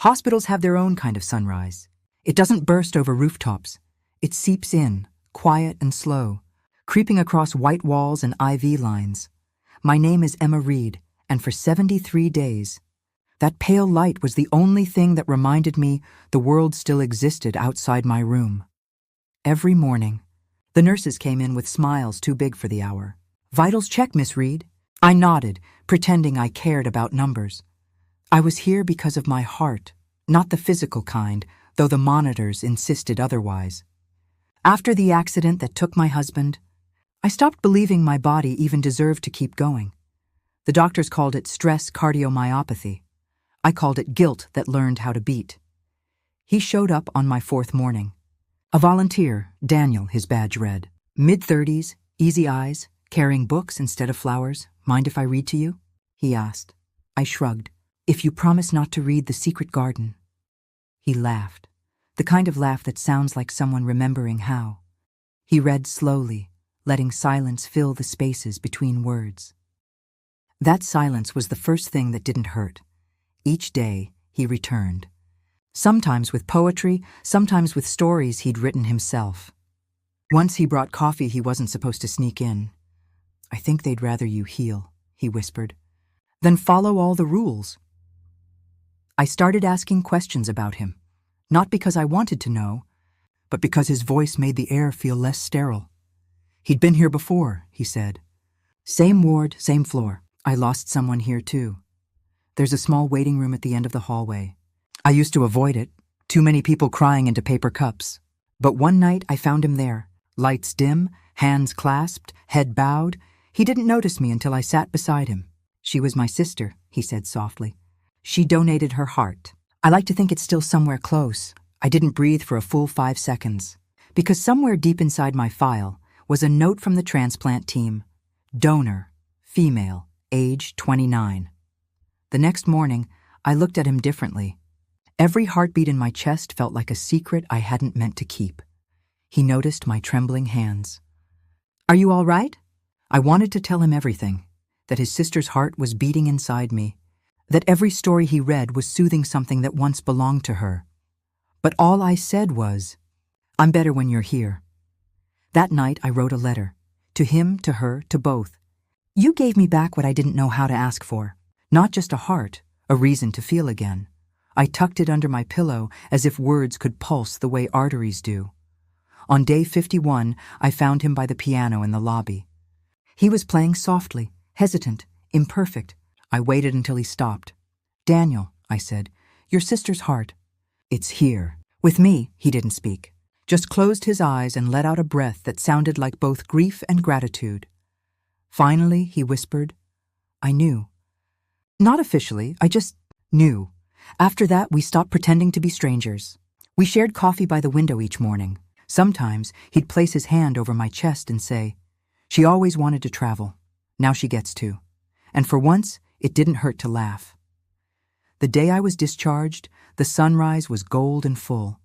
Hospitals have their own kind of sunrise. It doesn't burst over rooftops. It seeps in, quiet and slow, creeping across white walls and IV lines. My name is Emma Reed, and for 73 days, that pale light was the only thing that reminded me the world still existed outside my room. Every morning, the nurses came in with smiles too big for the hour. "Vitals check, Miss Reed." I nodded, pretending I cared about numbers. I was here because of my heart, not the physical kind, though the monitors insisted otherwise. After the accident that took my husband, I stopped believing my body even deserved to keep going. The doctors called it stress cardiomyopathy. I called it guilt that learned how to beat. He showed up on my 4th morning. A volunteer, Daniel, his badge read. Mid-30s, easy eyes, carrying books instead of flowers. "Mind if I read to you?" he asked. I shrugged. "If you promise not to read The Secret Garden." He laughed, the kind of laugh that sounds like someone remembering how. He read slowly, letting silence fill the spaces between words. That silence was the first thing that didn't hurt. Each day, he returned. Sometimes with poetry, sometimes with stories he'd written himself. Once he brought coffee he wasn't supposed to sneak in. "I think they'd rather you heal," he whispered. "Then follow all the rules." I started asking questions about him, not because I wanted to know, but because his voice made the air feel less sterile. "He'd been here before," he said. "Same ward, same floor. I lost someone here too. There's a small waiting room at the end of the hallway. I used to avoid it, too many people crying into paper cups. But one night I found him there, lights dim, hands clasped, head bowed. He didn't notice me until I sat beside him. She was my sister," he said softly. "She donated her heart. I like to think it's still somewhere close. I didn't breathe for a full 5 seconds, because somewhere deep inside my file was a note from the transplant team. Donor, female, age 29. The next morning, I looked at him differently. Every heartbeat in my chest felt like a secret I hadn't meant to keep. He noticed my trembling hands. "Are you all right?" I wanted to tell him everything, that his sister's heart was beating inside me, that every story he read was soothing something that once belonged to her. But all I said was, "I'm better when you're here." That night I wrote a letter, to him, to her, to both. "You gave me back what I didn't know how to ask for, not just a heart, a reason to feel again." I tucked it under my pillow as if words could pulse the way arteries do. On day 51, I found him by the piano in the lobby. He was playing softly, hesitant, imperfect. I waited until he stopped. "Daniel," I said, "your sister's heart." "It's here." With me, he didn't speak, just closed his eyes and let out a breath that sounded like both grief and gratitude. Finally, he whispered, "I knew." Not officially, I just knew. After that, we stopped pretending to be strangers. We shared coffee by the window each morning. Sometimes he'd place his hand over my chest and say, "She always wanted to travel. Now she gets to." And for once, it didn't hurt to laugh. The day I was discharged, the sunrise was gold and full.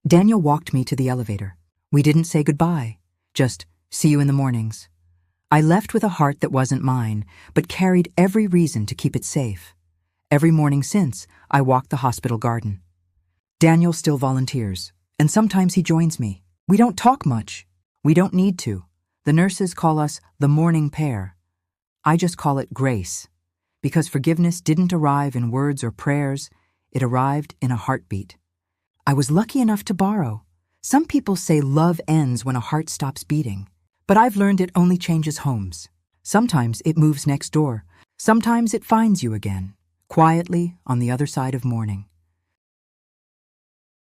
Daniel walked me to the elevator. We didn't say goodbye, just "see you in the mornings." I left with a heart that wasn't mine, but carried every reason to keep it safe. Every morning since, I walked the hospital garden. Daniel still volunteers, and sometimes he joins me. We don't talk much. We don't need to. The nurses call us the morning pair. I just call it grace, because forgiveness didn't arrive in words or prayers. It arrived in a heartbeat. I was lucky enough to borrow. Some people say love ends when a heart stops beating, but I've learned it only changes homes. Sometimes it moves next door. Sometimes it finds you again, quietly on the other side of morning.